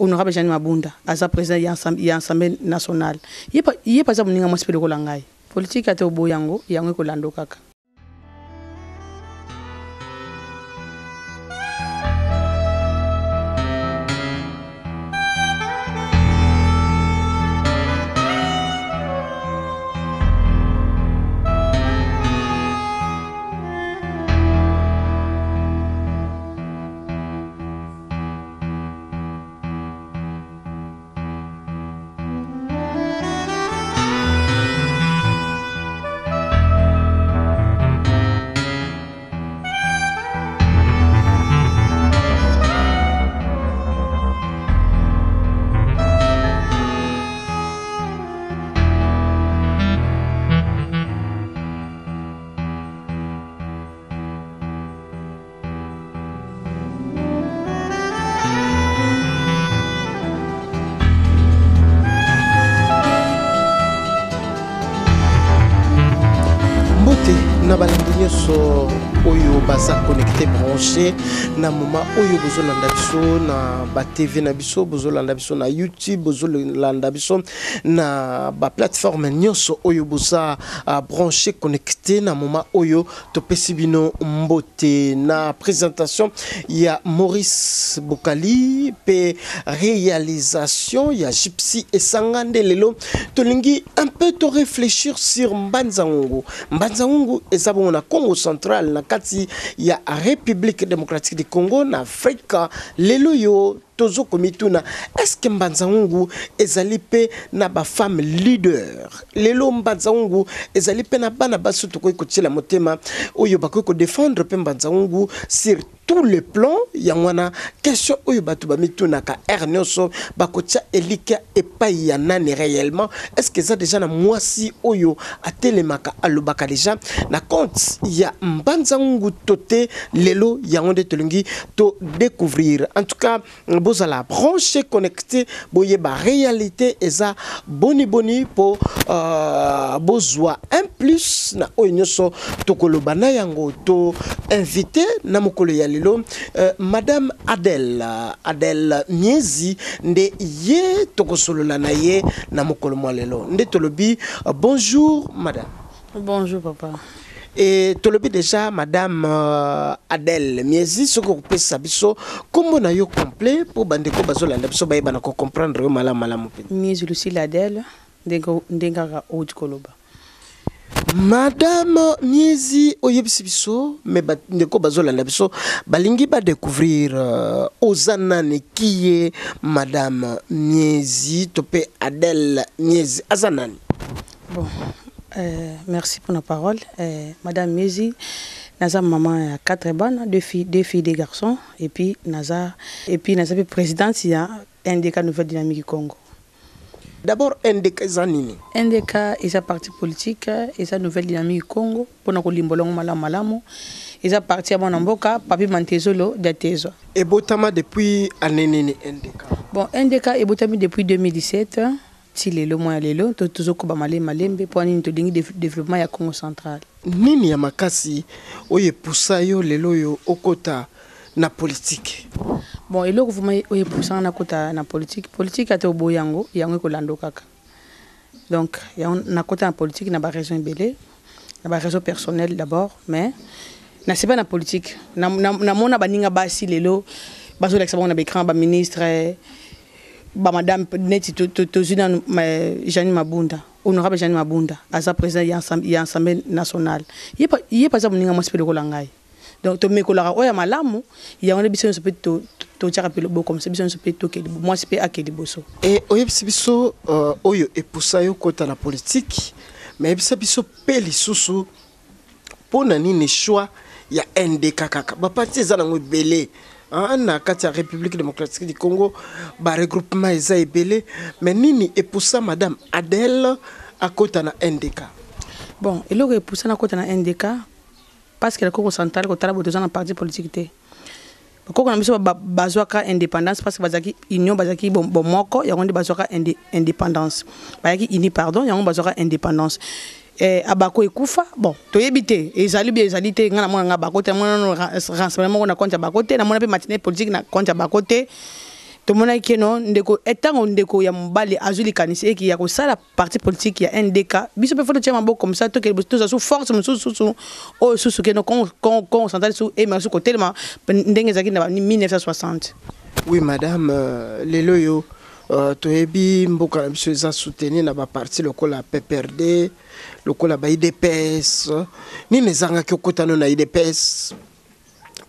honorable Jeanne Mabunda asa président ya Assemblée nationale yé pas ça moninga mo spélo langai politique ate obo yango ko lando kaka. So oyo baza connecté branché na moment oyo bozo landa biso na ba TV na biso bozo landa biso na YouTube bozo landa biso na ba plateforme nyonso oyo boza branché connecté na moment oyo to pesibino mbote na présentation ya Maurice Bokali pe réalisation ya Gypsy et Sangande lelo tolingi un peu to réfléchir sur Mbanzango ezabo na Congo central na kati ya République démocratique du Congo na Afrika lelo yo tozo komituna est-ce que Mbanzango ezali pe na ba femme leader lelo Mbanzango ezali pe na bana baso to ko kotila motema oyo bakoko défendre pe Mbanzango sur tout le plan yangwana question oyo batu ba mituna ka Ernioso bakotia elika epai ya nani réellement est-ce que ça déjà na mwasi oyo atelemaka alobaka déjà na compte ya Mbanzango toté lelo yangonde tolingi to découvrir en tout cas boza la branche connectée boye ba réalité eza boni pour bozwa un plus na oyo tokoloba na yango to invité na mokolo ya lelo madame Adèle Miezi nde ye tokosolola na ye na mokolo mwa lelo nde tolobi bonjour madame. Bonjour papa. Et tolobi déjà madame Adèle Miezi soko pesa biso kombo na yo complet pour bandeko bazolanda biso ba yeba na ko comprendre malamu pe. Miezi Lucille Adèle ndengaka Oudkoloba. Madame Miezi oyebisi biso mais bandeko bazolanda biso balingi ba découvrir ozanane qui est madame Miezi topé Adèle Miezi azanani. Bon. Merci pour la parole. Madame Miezi, Naza maman a 4 bonnes, 2 filles, 2 garçons, et puis Naza présidente, il y a NDK Nouvelle Dynamique Congo. D'abord, NDK Zanini. NDK est un parti politique, et une Nouvelle Dynamique Congo, pour nous limbolong malamu. Ils ont parti à Monamboka, Papi Mantezolo, d'Atezo. Et Botama depuis année NDK. Bon, NDK est Botami depuis 2017. Si le mois lelo to toujours ko ba malembe pour ni to dingi développement ya Congo central. Nini ya makasi oye poussa yo lelo yo okota na politique. Bon eloko vuma oye poussa na kota na politique ate obo yango ko lando kaka. Donc na kota na politique na ba raison belé, na ba raison personnelle d'abord mais na c'est pas na politique. Na mona baninga basi lelo bazo l'examen na écran ba ministre ba madame neti to zina Jeanne Mabunda honorable Jeanne Mabunda asa président ya Assemblée nationale yé pas ça moninga mo spélo langai donc to mekola oya malamu ya on biso pe to tchaka pelo bo comme ça biso pe to ke moi c'est pe akedi boso et oyebisi biso oyo epusa yo kota la politique mais biso pe lisusu pona nini choix ya NDK kaka ba parti za nango belé na kati ya République démocratique du Congo ba regroupement eza ebele mais nini et pour ça madame Adèle à kota na NDK. Bon eloko pour ça na kota na NDK parce que le Congo central ko tala besoin na parti politique té ko na biso bazwaka indépendance parce que bazaki union bazaki bon moko ya ngondi bazwaka indépendance bazaki ini pardon ya ngondi bazwaka indépendance abako ekufa bon toyebite ezali bien ezali te ngana mona nga bakote mona renseignement na compte bakote na mona pe matinée politique na compte bakote to mona ke non ndeko etango ndeko ya mbali azuli kanisi eki ya ko sala parti politique ya NDK biso pe foto tchema bo comme ça to ke to za sous force sous o sous ke no kon central sous et sous côté tellement ndenge zaki na 1960. Oui madame, lelo yo toyebi mboka na biso eza soutenir na ba parti lokola PPRD lokola ba IDPS nini ezangaki okotano na IDPS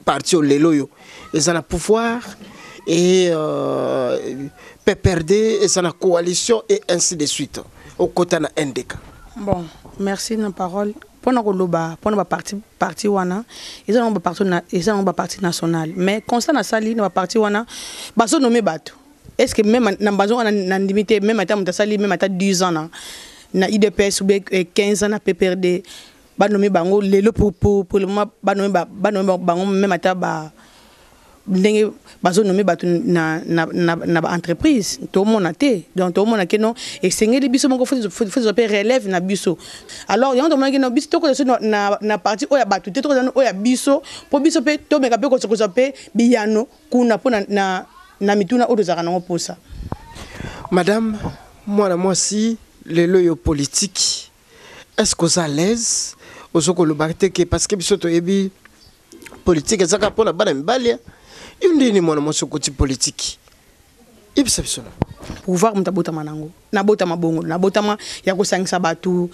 parti lelo yo eza na pouvoir et PPRD eza na coalition et ainsi de suite okotana NDK. Bon, merci na parole. Pour nous parti wana ils ont ba parti national mais constant na sali na parti wana baso nommé bato est-ce que même na bazo wana na limité même ata mutasali même ata 10 ans na IDPS ou 15 ans na PPRD ba nommé bango lelo pour le moment ba nommé bango même ata ba ndenge bazo nommé bato na entreprise tout le monde a té donc tout le monde a que non et sengeli biso moko faut relève na biso alors yando mona que non biso to ko na parti oya bato te to ko oya biso po biso pe to meka pe ko pe biyano kuna po na mituna odo zaka nango posa. Madame moi si le loyo politique est-ce que vous à l'aise ozoko lo bakte que parce que biso to yebi politique ezaka pona bana mibali une mwana moso côté politique ibisabisona pouvoir mutabota manango na bota mabongo na bota ma ya ko sangisa batu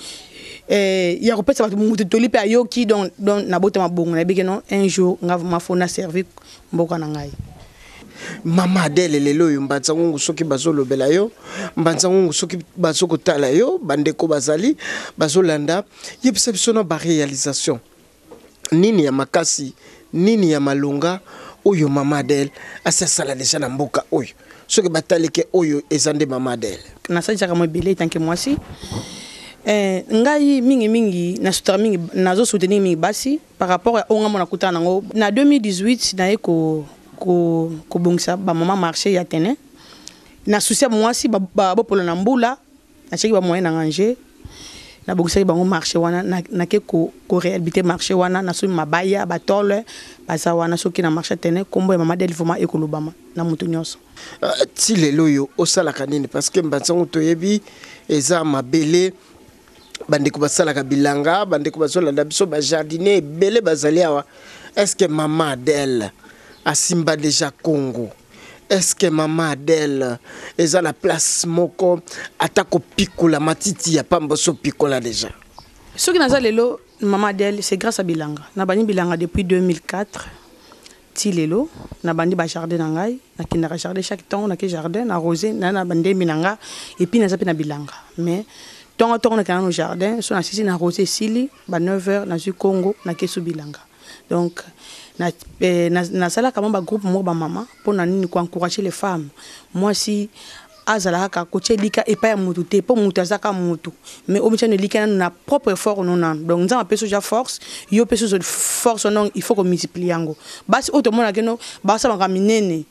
ya ko pesa batu mutu tolipe ayoki donc na bota mabongo na bike non un jour ngava fona servir mboka na ngai. Mama Adele lelo yo mbanza ngungu soki bazolo bela yo mbanza ngungu soki bazoko tala yo bandeko bazali bazolanda ibisabisona ba réalisation nini ya makasi nini ya malonga oyo Mama Adele asasala déjà na mboka oyo soki batalike oyo ezande Mama Adele na sa jaka mo belé tant que moi si ngai mingi na soutenir mingi nazo soutenir mingi basi par rapport à onga mona kutana ngo na 2018 na eko ko bongisa ba mama marché ya tene na souci moi si ba polo na mbula na cheki ba moyen na ranger na bongisa ba marché wana na ke ko réhabiliter marché wana na sou mabaya ba tole basa wana soki na marché tene kombo ya Mama Adele vraiment ekolobama na mutu nyonso ti lelo yo osala kanini parce que mbanzango toyebi eza mabele bandeko basala ka bilanga bandeko bazolanda biso ba jardinier belé bazali awa est-ce que Mama Adele asimba déjà Congo est-ce que Mama Adele eza la place moko atako pikola matiti ya pamboso pikola déjà ce qui naza lelo Mama Adele c'est grâce à bilanga na bani bilanga depuis 2004 ti lelo na bandi ba jardin na ngai na kinaka jardin chaque temps na ke jardin na rosé na bande minanga et puis na zapi na bilanga mais tonga na kana jardin so na sisi na rosé sili ba 9h na zu Congo na ke su bilanga donc na sala kama ba groupe mo ba mama pour na nini ko encourager les femmes moi si azala ka coacher lika et pas mutu te pour mutu azaka mutu mais au mitiano lika na propre effort non donc nza peso ja force yo peso force non il faut qu'on multiplie yango basi auto mona keno basa makamine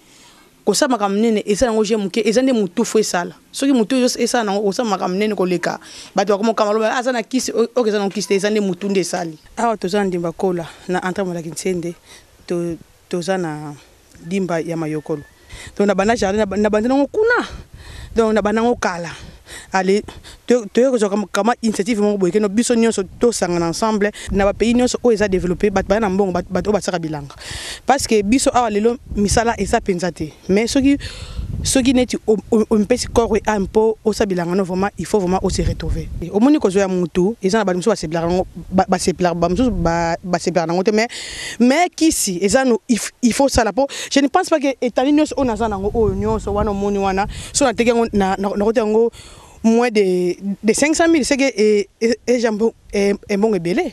ko sa makamine esa ngo je muke ezande mutu fo esala soki mutu esa na ko sa makamine ko leka bato ko kamalo azana kisi o ke zana kisi ezande mutu ndesali awa tozana ndimba kola na entre mo la kinsende to zana dimba ya mayokolo donc na bana jardin na bana ngo kuna donc na bana ngo kala allez to comme initiative mo boyeke no biso nyonso to sangana ensemble na ba pays nyonso o eza développer bat bana mbongo bat o basaka bilanga parce que biso awa lelo misala eza pensate mais soki neti on peut se corps un peu au sabilanga no vraiment il faut vraiment se retrouver au moni ko zo ya mutu eza na ba muso ba se plaire nango te mais kisi eza no il faut ça là pour je ne pense pas que etali nyonso on azana ngo o nyonso wana moni wana so na teke na kote ngo moins de 500 000 c'est que et jambo est bon et belé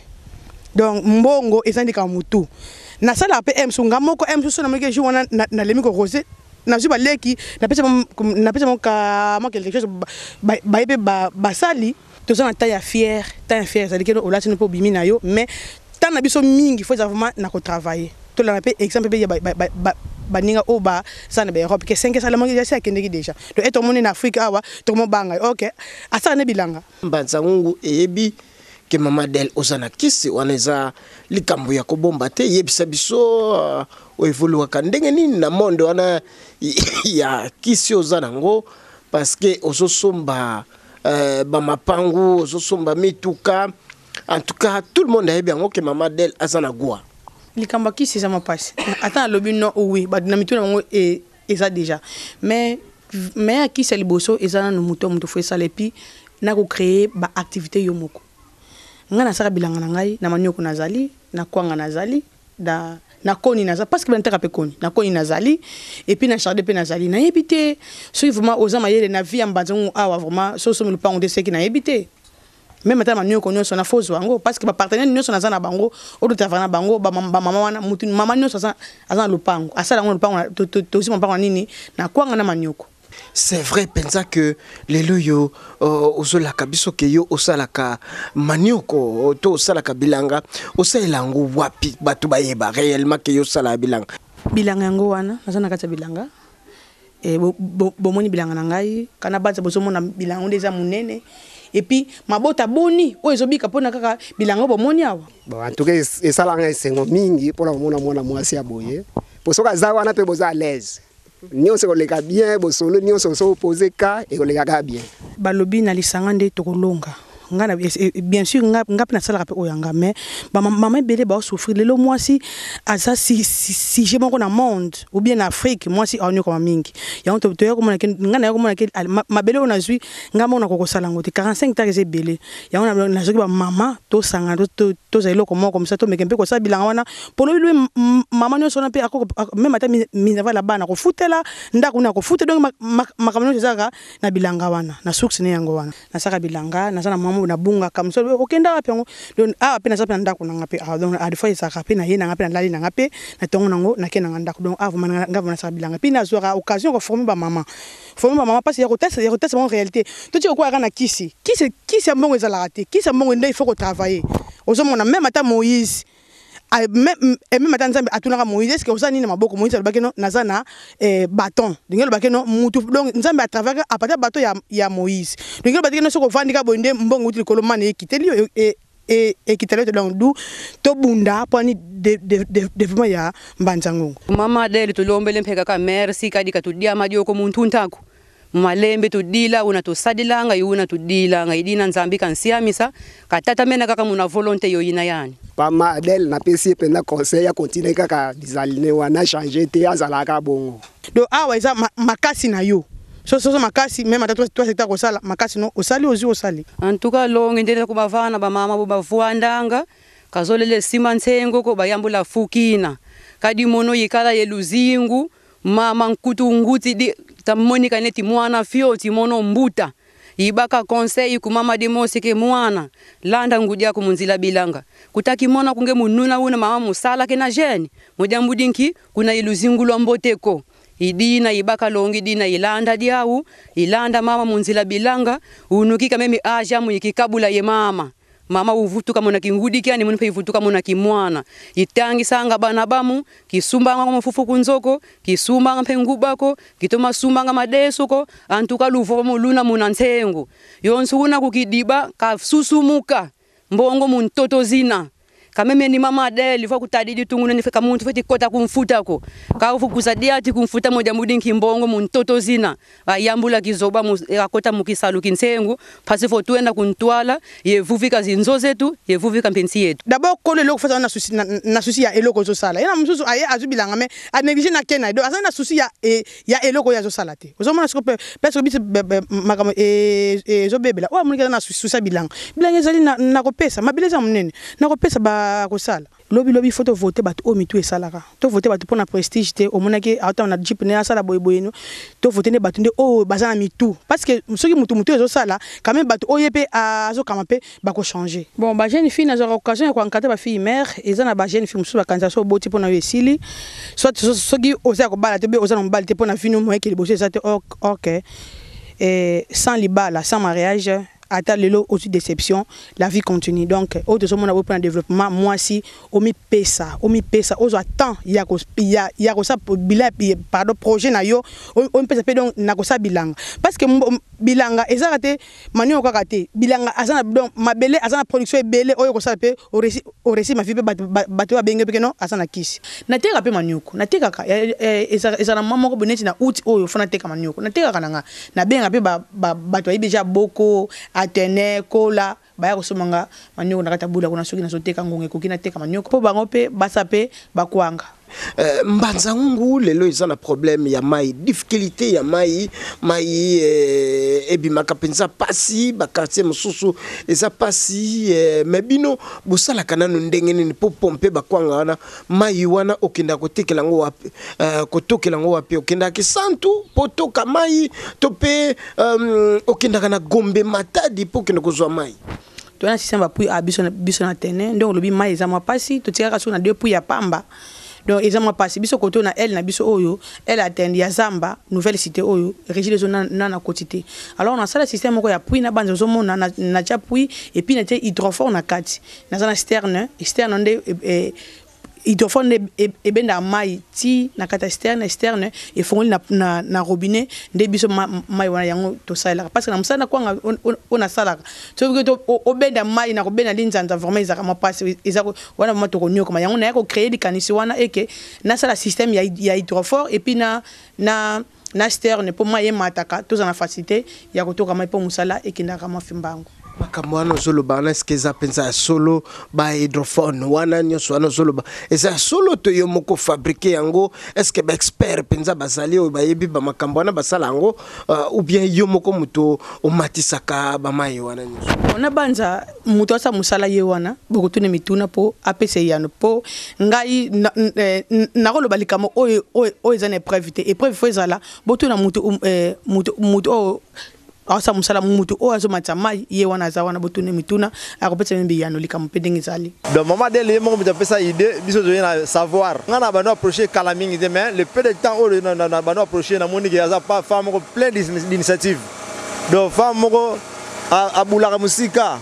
donc mbongo ezandika mutu na sala pe em sunga moko em so na meke jou wana na lemi ko rosé na zuba leki na pesa mo ka mo quelque chose ba ebe ba sali to ça na ta ya fier c'est que on l'a pas bimi na yo mais tant na biso mingi faut vraiment na ko travailler to la pe exemple pe ba ninga oba ça na ba Europe que 5 sala mo ya sa kendeki déjà to eto moni na Afrique awa to mo banga OK asa na bilanga mbanza ngungu ebi que Maman Del ozana kisi waneza likambo ya kobomba te yebisa biso o evolua kandenge nini na monde wana ya kisi ozana ngo parce que ososomba ba mapangu ososomba mituka en tout cas tout le monde a bien que Maman Del azana gwa likambo kisi ça m'a passé attends lobi non oui ba na mituna ngo et ça déjà mais qui c'est liboso ezana no muto fo ça et puis na ko créer ba activité yo moko ngana saka bilanga na ngai na manioko nazali na kwanga nazali da na koni nazali parce que bantaka pe koni na koni nazali et puis na charde pe nazali na yebité so vraiment ozama yele na vie ambazongo awa vraiment so le pango de seki na yebité même ata manioko nyonso na fozo wango parce que ba partenaire nyonso na zana bango odo tavana bango ba mama wana mutu mama nyonso azana lupango asala ngo lupango to si mpango nini na kwanga na manioko. C'est vrai, pensa que les loyo osolaka biso ke yo osalaka manioko to osalaka bilanga osalango wapi batu bayeba réellement ke yo sala bilanga yango wana nazana kata bilanga bomoni bilanga na ngai kana baza bozomona bilanga ndeza munene et puis mabota boni o ezobika pona kaka bilanga bomoni awa bon en tout cas esalanga esengo mingi pona mona mwasi aboye posoka za wana pe boza à l'aise Nyon se koleka bien, bo solo nyon se opposé ka et koleka bien. Balobi na lisanga nde tokolonga. Ngana bien sûr ngap na sala rapé oyanga mais maman belé ba souffrir lelo moi si asa si j'ai mon na monde ou bien en Afrique moi si onyo comme mingi ya on to yo comme ngana yo comme ma belé on a zui ngamo na koko sala ngote 45 ans c'est belé ya on na zoki ba maman to sanga to za eloko comme ça to mekempe ko sa bilanga wana pour lui maman nyo sona pe même ata mi va la bana ko futela ndako na ko fute donc makamano zaka na bilanga wana na succès ne yango wana na saka bilanga na sana na bunga comme ça okenda wapi ngo donc pena ça pena ndako na ngape donc a des fois ça kapé na yena ngape na lali na ngape na tongo nango na kena ndako donc vraiment ngava na sa bilanga pina zora occasion ko former ba maman parce que ya ko tester en réalité tout tu quoi na kisi mbongo ezala raté kisi mbongo ndai il faut ko travailler ozomona même ata Moïse même ata nzambe atunaka Moïse est-ce que osa nini maboko Moïse alobaki no nazana bâton ndingelo lobaki no mutu donc nzambe à travers à partir bâton ya Moïse ndingelo lobaki no soko vandika bonde mbongo uti kolomane ekiteli et kitelo donc du to bunda poni développement ya mbanzango mama dele to lombele mpeka ka merci kadika to dia madio ko muntu ntako malembe to dila una to sadilanga yuna to dilanga idina nzambi kansiamisa katata mena kaka muna volonté yo yina yani Maman Adel na pesi pena conseil ya continuer kaka disaline wana changer te azalaka bongo do awa eza makasi na yo so makasi même ata toi secteur ko sala makasi no osali ozi osali en tout cas longe ndele ko bavana ba mama bo bavuandanga kazolele simansengo ko bayambula fukina kadi mono yikala yeluzingu mama nkutu nguti di tamonika neti mwana fioti mono mbuta ibaka conseil ku mama de mosike mwana landa ngudia ku munzila bilanga kutaki mona kunge mununa una mama musala kena jeni mujambudinki kuna iluzingulo mboteko idina ibaka longi dina ilanda diawu ilanda mama munzila bilanga unukika memi aja muyikikabula ye mama uvutuka mona kingudi kyani munipe ivutuka mona kimwana itangi sanga bana bamu kisumbanga mafufu kunzoko kisumbanga mpengubako kitoma sumbanga madesuko antuka luvo muluna muna nsengo yonsu una kukidiba kasusumuka mbongo muntoto zina kameme ni mama Adele fa kutadidi tungune nifika muntu feti kota kumfutako ka ufu kusadia ati kumfuta moja mudinki mbongo muntoto zina ayambula kizoba akota mukisalu kinsengu pasifo tuenda kuntwala yevuvika zinzo zetu yevuvika mpensi yetu d'abord kole loko fasa na souci ya eloko zo sala yana msusu aye azubilanga me a négliger na kena do azana souci ya eloko ya zo sala te ozomona siko parce que bit makamo zo bebela o amunika na souci bilanga ezali na kopesa mabileza munene na kopesa ba kosala lobi photo voter bat o mitu esalaka to voter bat pour na prestige te o monaki ata na jeep ne asala boyeno to voter ne batunde o bazana mitu parce que soki mutu ezo sala quand même bat o yepe azo kamape ba ko changer bon ba jeune fille na zo occasion ko encadrer ba fille mère ezana ba jeune fille musu ba kanza so boti pour na yesili soit soki oza ko bala te be oza no bala te pour na vino mo ke liboso ça te OK et sans libala sans mariage à l'élo aussi déception la vie continue donc autre chose mon a pour développement moi si omi pesa ozo attend ya ko ça bila pardon projet na yo on pesa pe donc na ko ça bilanga parce que bilanga ezaka te manioc kaka te bilanga azana donc mabele azana production ebele oyo kosala pe oresi mafi pe bato babenge pe non azana kisi nateka pe manioc natekaka ezana mama ko boneti na out oyo fona teka manioc natekaka nanga na benga pe bato ayi déjà boko atene kola baya kosomanga manioc na kata bula kuna soki na soteka ngonge koki na teka manioc po bango pe basa pe bakwanga Mbanzangu lelo eza na problème ya mai difficulté ya mai ebimaka penza pasi bakartier mosusu eza pasi mais bino bosala kanano ndenge nini po pomper bakwanga wana mai wana okenda kotekela ngo wapi kotokela ngo wapi okenda ke santu potoka mai to pe okenda kana Gombe Matadi po kenda kozwa mai to na système ba puis a biso na tene donc lobi mai eza mwa pasi to tika kaso na deux puis ya pamba. Donc ils ont passé biso koto na elle na biso oyo elle attendi ya Zamba nouvelle cité oyo régie les zones na quotité alors on a ça le système ko ya puis na banzo zo mona na cha puis et puis na te hydrophore na kati na za na externe nde hydrophone ebenda mai ti na kata externe et fongoli na robinet nde biso mai wana yango to sala parce que na msana kwanga ona sala so que obenda mai na robena linzanza vraiment ezaka ma passe ezako wana ma to konyo kama yango na yako créer di kanisi wana eke na sala système ya hydrophore et puis na externe pour mai mataka to za na facilité ya kotoka mai pour musala ekindaka mafimbango makamwana zoloba na skeza penza solo ba hydrophone wana nyoso wana zoloba eza solo to yo moko fabriquer yango est-ce que ba expert penza bazali o ba yebi ba makamwana basala yango ou bien yo moko muto o matisaka ba mai wana nyoso ona banza muto asa musala ye wana bokutune mituna po apese yano po ngai na koloba likamo o ezane épreuve te épreuve fo ezala botuna muto asa musala mutu o azo matamai ye wana za wana botune mituna akopetsa mbi yano likamo pendenge zali donc maman dele mo mbi pesa idée biso zo na savoir ngana bano approcher kala mingi de mais le peu de temps o na bano approcher na moni ke aza pas femme ko plein d'initiatives donc femme moko abula musika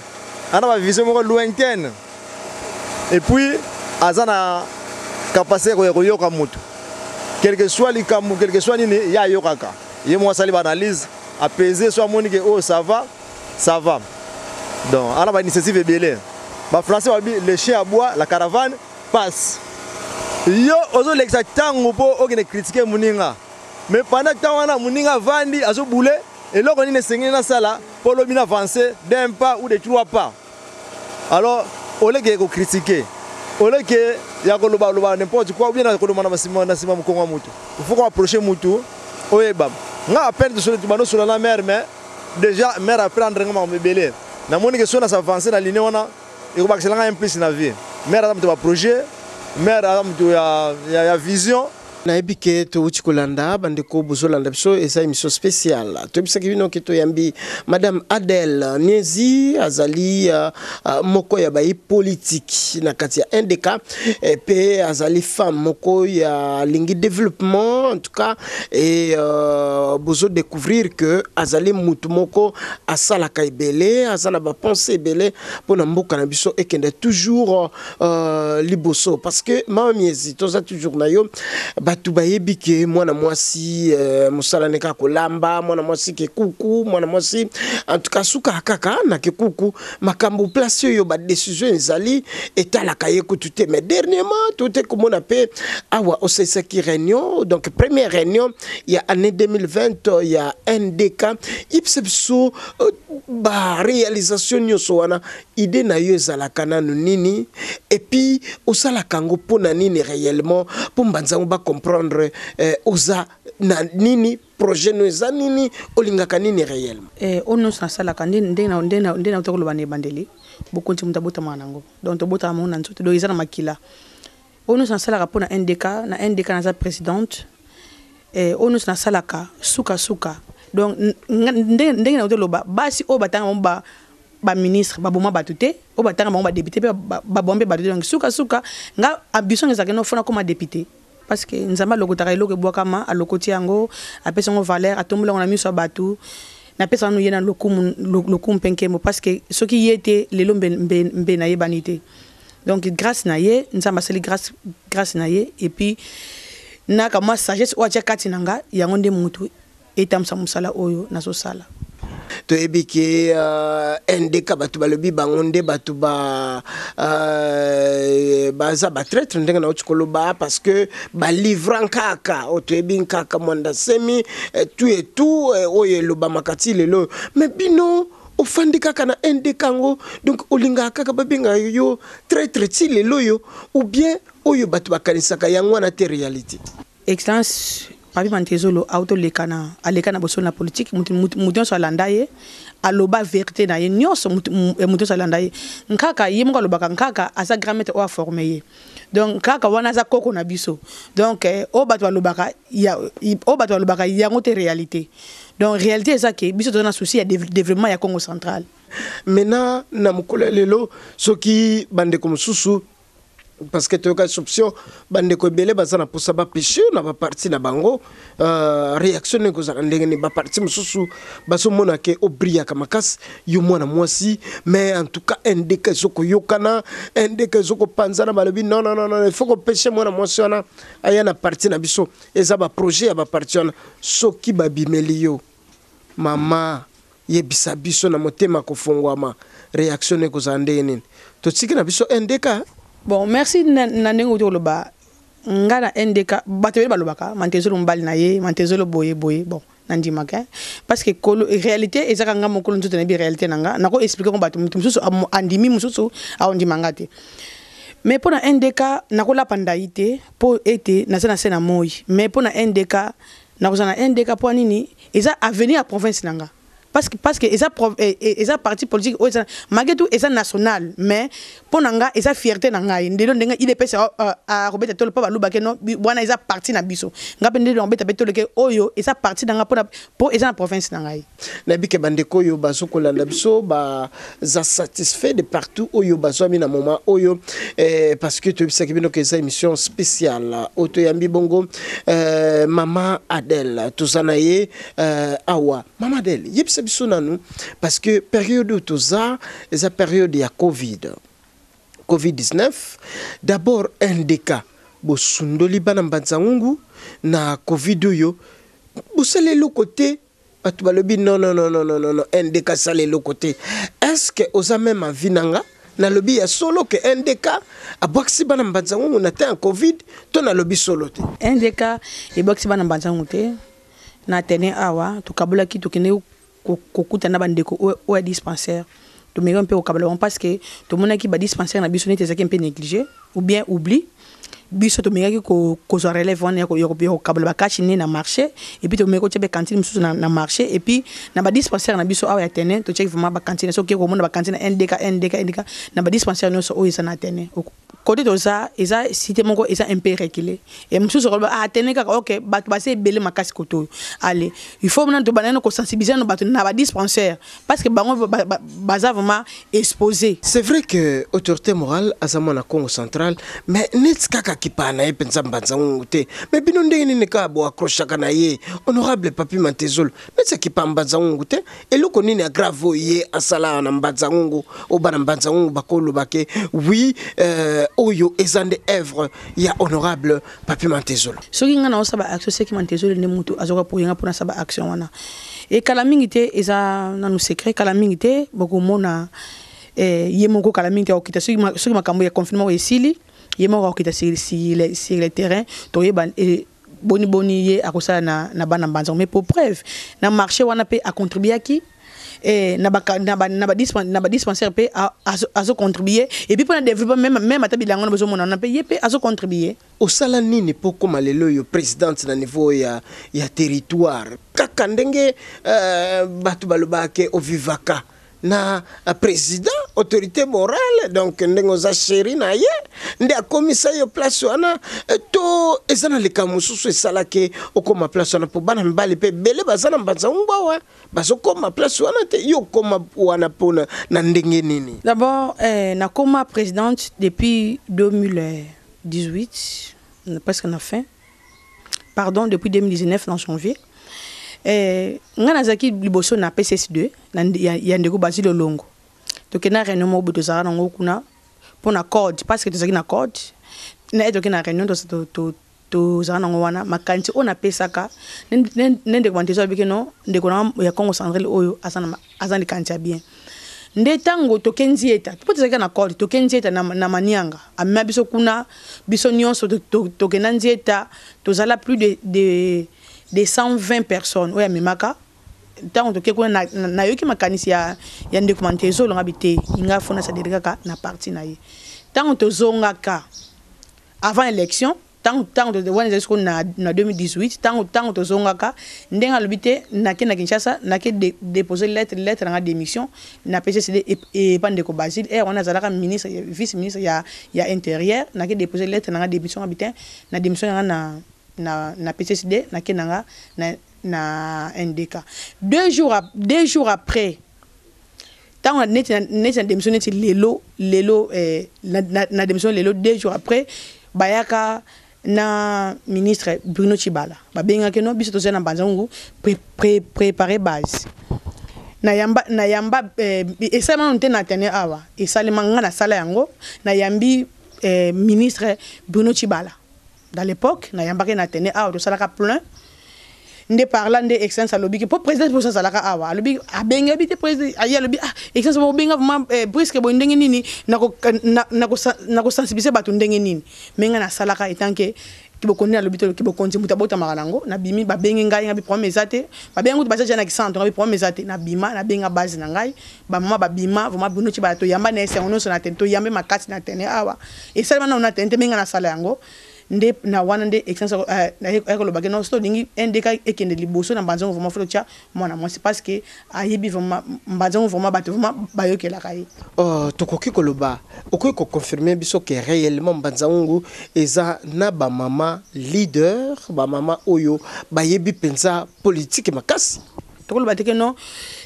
ana ba vision moko lointaine et puis aza na capacité ko yoka mutu quel que soit likamu quel que soit nini ya yokaka ye mo sali ba analyse apaiser soit monique oh ça va donc on a une initiative belé ba français le chien à bois la caravane passe yo ozo l'exactango po okene critiquer muninga mais pendant que wana muninga vandi azo boulé et là on est sengé na sala pour le bien avancer d'un pas ou de trois pas alors au lieu de critiquer au lieu que ya ko loba n'importe quoi ou bien na ko demanda masima na sima mukonga mutu il faut qu'on approcher mutu oyeba nga appelle de sur le sur la mer mais déjà mer à prendre ngama mbelé na moni que sona s'avancer na ligne wana et ko bakela nga implice na vie mer adam to projet mer adam to ya vision na ebike to uchikolanda bandeko bozolanda biso esa émission spéciale to bisaki bino ke to yambi madame Adèle Niezi azali moko ya bayi politique na kati ya NDK et pe azali femme moko ya lingi développement en tout cas et bozo découvrir que azali mutu moko asala kaibele azala ba pensée belé pona mboka na biso ekende toujours liboso parce que mama Niezi toza toujours na yo batu bayebi ke mwana mwasi musala neka kolamba mwana mwasi ke kuku mwana mwasi en tout cas suka kaka na ke kuku makambo place yo ba décision ezali etala kaye kutute mais dernièrement tout est comme on appelle awa osesaki réunion donc première réunion il y a année 2020 il y a NDK ipsepso ba réalisation nyoso wana idée na yo ezala kananu nini et puis osala kango pona nini réellement pour mbanzango ba comprendre oza na nini projet no eza nini olingaka nini réellement ono sa sala kandi ndena utokolo bane bandeli bokonti mutabota manango donc to bota mona nzoto do izana makila ono sa sala rapona NDK na za présidente ono sa sala ka suka donc ndena utokolo basi o batanga ba ministre ba boma batute o batanga ba député ba bombe batute donc suka nga ambition ezaka no fona comme député parce que nzamba lokotaka eloko ebwakama alokoti yango apesa ngo valeur atombola na miso batu na pesa no yena lokumu penkemo parce que soki yete lelo mbe na yebanité donc grâce na ye nzamba sali grâce na ye et puis na kama sagesse o atia kati nanga yango nde mutu etamsa musala oyo nazo sala to ebiki NDK batu balobi bangonde batu ba baza ba traître ndenge na otskolo ba parce que ba livrant kaka to ebi kaka mwanda semi tout et tout oyelo ba makati lelo mais bino ofandi kaka na NDK ngo donc olinga kaka babinga yo traître ti lelo yo ou bien oyo batu bakanisaka yango na te réalité. Excellence Papi Mantezolo auto lekana alekana boso na politique mution so landaye aloba vérité na ye nyonso mution so landaye nkaka ye moko alobaka nkaka asa grammaire o formé donc kaka wana za koko na biso donc o bato alobaka yango te réalité donc réalité ça que biso tona souci ya développement ya Congo central. Maintenant na mukolo lelo soki bande comme susu parce que tu as option bande ko belé bazana pour ça ba péché na ba parti na bango réaction ne ko za ndenge ba parti mususu baso mona ke obria kamakas yo mwana mwasi mais en tout cas NDK soko yokana NDK soko panzana balobi non il faut ko péché mwana mwasi wana aya na parti na biso eza ba projet ya ba parti wana soki ba bimeli yo mama yebisa biso na motema ko fongwama réaction ne ko za ndenge nini to tsiki na biso NDK. Bon, merci Nanengo Toloba. Ngana NDK, batele balobaka, Mantezolo mbali na ye, Mantezolo boye, bon, nandi maka. Parce que réalité, et ça kanga mokolo nzoto na bi réalité nanga, nako expliquer ko batu mususu andimi mususu a ondi mangate. Mais pour na NDK, nako la pandaite, pour été na sena moi. Mais pour na NDK, nako na NDK pour nini, eza avenir à province nanga. Parce que esa parti politique malgré tout esa national mais pour nanga esa fierté nanga ndelo ndenga il est pèse à Robert Tolo pa balubake no bwana esa parti na biso ngape ndelo Robert Tolo ke oyo esa parti nanga pour esa na province nanga na bike bandeko yo baso kolanda biso ba za satisfait de partout oyo baso ami na moment oyo parce que tu sais que bino que ça émission spéciale auto yambi bongo Mama Adèle tozanaye awa Mama Adèle yipse parce que période où tout ça, c'est la période de Covid-19. D'abord, NDK, bo sundoli bana mbanzangu na Covid yo, bo sale le côté, atu balobi non, NDK sale le côté. Est-ce que osa même avinanga na lobby ya solo que NDK a boxi bana mbanzangu na te en Covid, to na lobby solo te. NDK e boxi bana mbanzangu te na tene awa to kabula ki to kene kokuta na bandeko o dispensaire to mega un peu au kabala parce que to mona ki ba dispensaire na biso nete zaki un peu négligé ou bien oubli biso to mega ki ko zo relève on yo kabala ba kachine na marché et puis to mega ko tebe cantine mususu na marché et puis na ba dispensaire na biso awa ya tene to check vraiment ba cantine so ki ko mona ba cantine NDK na ba dispensaire no so o isa na tene côté de ça eza cité moko eza un peu reculé et mususu ko ba tene ka OK ba se belé makasi koto allez il faut maintenant to banana ko sensibiliser no bato na ba dispensaire parce que bango baza vraiment exposé. C'est vrai que autorité morale azama na Congo central mais net kaka kipana e penza mbanzangu te mais bino ndenge ni ka bo accrocher kana ye honorable Papi Mantezolo net kipa mbanzangu te et loko nini grave ye asala na mbanzangu o bana mbanzangu bakolo bake oui oyo ezande œuvre ya honorable Papi Mantezolo soki ngana osaba action seki Mantezolo ne mutu azoka pour yanga pour na saba action wana et kala mingité eza na no secret kala mingité boko mona yemoko kala mingité okita soki makambo ya confinement esili yemoko okita sur le terrain to yeba boni ye akosala na bana mbanza mais pour preuve na marché wana pe a contribuer ki na ba dispensaire pe a contribuer et puis pour développer même atabilango na besoin mona pe ye pe a contribuer au sala nini poko malelo yo présidente na niveau ya territoire kaka ndenge batu balobake o vivaka na président autorité morale donc ndengo za chéri na ye nde akomisa yo place wana to ezana le kamususu esalake okoma place wana po bana mbali pe bele bazana mbanza ngwa baso koma place wana te yo koma wana pona na ndenge nini. D'abord na koma présidente depuis 2018 presque na fin pardon depuis 2019 en janvier. Ngana zaki liboso na PCS2 ya ndeko Basile Longo to kena réunion mo boto zara ngo kuna pona code parce que to zaki na code na eto kena réunion to to zana ngwana makanti ona pesaka nende kwantezo abike no ndeko na ya Congo Central oyo azana kanti bien nde tango tokenzi eta tupotezaka na call tokenzi eta na manianga amma biso kuna biso nyonso tokenanzi eta tozala plus de 120 personnes oya memaka tango toke kuna na yoki makanisi ya ndeko mantezo longa bite inga fona sa derika na parti na ye tango tozonga ka avant élection tant de wana jusqu'au na 2018 tant to zongaka ndenga lobité na Kinshasa na ke déposer lettre na démission na PCCD et pande ko Basile et on a zalaka ministre vice ministre ya intérieur na ke déposer lettre na démission habitant na démission na PCCD na kenanga na NDK 2 jours après tant net démission net lelo na démission lelo 2 jours après bayaka na ministre Bruno Chibala babenga ke no biso tozana banzangu préparer base na yamba esama nte na tene awa esalema nga na sala yango na yambi ministre Bruno Chibala dans l'époque na yamba ke na tene awa to salaka plein nde parla nde excellence alobi ke pour président pour ça salaka awa alobi abenga bité président aya alobi excellence bo benga vraiment presque bo ndenge nini nako sensibiliser batu ndenge nini menga na salaka etanke kibo konni alobi to kibo konti muta bota marango na bimi ba benga ngai ngabi problème ezate ba benga mutu bacha na centre ngabi problème ezate na bima na benga base na ngai ba mama ba bima vraiment Bruno Chibala to yamba na ese ono so na tento yambe makati na tene awa e sala na tente menga na sala yango nde na wana nde excellence na ekolo bageno sto dingi NDK ekende liboso na banzongo vraiment flo tia mona moi c'est parce que ayebi vraiment banzongo vraiment bato vraiment bayokela kai tokoki koloba okoki ko confirmer biso que réellement banzongo eza na ba mama leader ba mama oyo bayebi penza politique makasi tokoloba teke no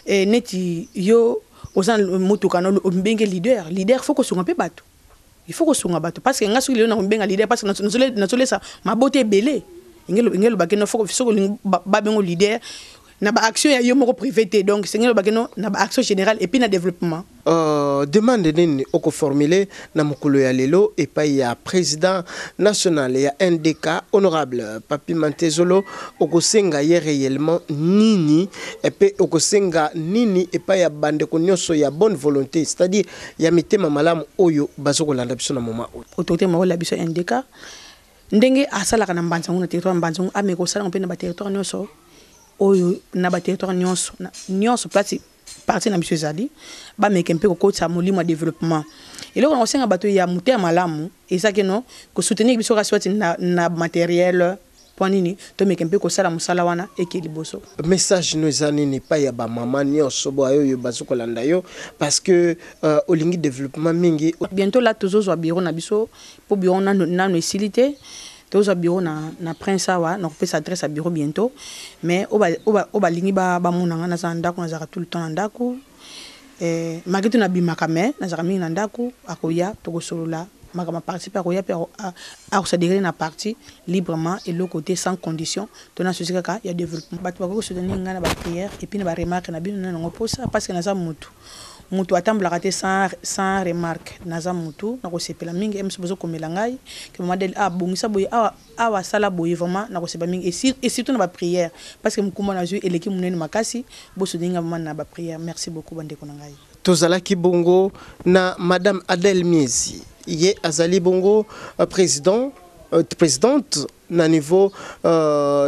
neti yo ozan mutuka no mbenge leader faut ko sunga pe bato il faut que songa bato parce que nga sukili na mbenga leader parce que na solesa mabote belé ngelo bakeno faut que ba bengo leader na ba action ya yo moko privé donc c'est ngelo bakeno na ba action générale et puis na développement demande nini oko formuler na mokolo ya lelo et pas ya président national ya NDK honorable Papi Mantezolo oko senga ye réellement nini et puis oko senga nini et pas ya bande ko nyonso ya bonne volonté c'est-à-dire ya mitema malamu oyo bazoko landa biso na moment autorité mo la biso NDK ndenge asalaka na mbanzangu na territoire mbanzangu ameko sala mpe na ba territoire nyonso oyo na ba territoire nyonso parti na monsieur Zali ba mekempe ko kotsa molimo développement et là on senga bato ya muté malamu et ça que non ko soutenir biso raswati na matériel ponini to mekempe ko sala musala wana ekiliboso message no ezani ni pa ya ba mama nyonso bo ayo bazuko landa yo parce que olingi développement mingi bientôt là tozo bureau na biso pour bureau na facilité tozo bureau na prince awa na peut s'adresse à bureau bientôt mais oba lingi ba munanga na zandako na zaka tout le temps na ndako makitu na bimaka me na zaka mingi na ndako akoya tokosolola makama participer akoya pe a s'adhérer na parti librement et l'autre côté sans condition tona souci kaka ya développement batu bako soutenir ngana ba prière et puis na ba remarque na bino na ngo ça parce que na za mutu atambla te sans remarque naza mutu na ko sepela mingi emso bozo komela ngai ke modèle bongisa boye awa sala boye vraiment na ko sepela mingi et surtout na ba prière parce que mukuma na jeu eleki munene makasi boso dinga vraiment na ba prière merci beaucoup bande ko ngai tozala ki bongo na madame Adèle Miezi ye azali bongo présidente na niveau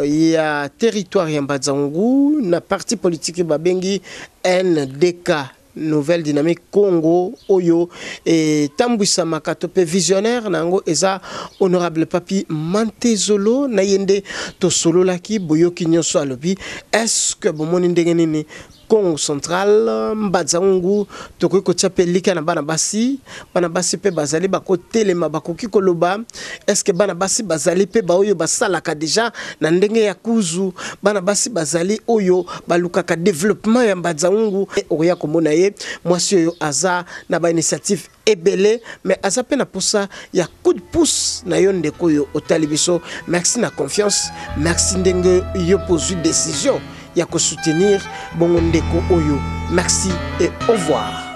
ya territoire ya Mbazangu na parti politique babengi NDK Nouvelle Dynamique Congo oyo et tambwisa makato pe visionnaire nango eza honorable Papi Mantezolo na yende to solo laki boyoki nyonso alobi est-ce que bomoni ndenge nini Congo central Mbazangu tokoki kotiape lika na bana basi pe bazali bako telema bakoki koloba est-ce que bana basi bazali pe ba oyo basalaka déjà na ndenge ya kuzu bana basi bazali oyo balukaka développement ya Mbazangu oya komona ye mwasi oyo aza na ba initiative ebele mais aza pe na posa ya coup de pouce na yo ndeko yo otalibiso merci na confiance merci ndenge yo pose décision ya ko soutenir bongo ndeko oyo merci et au revoir.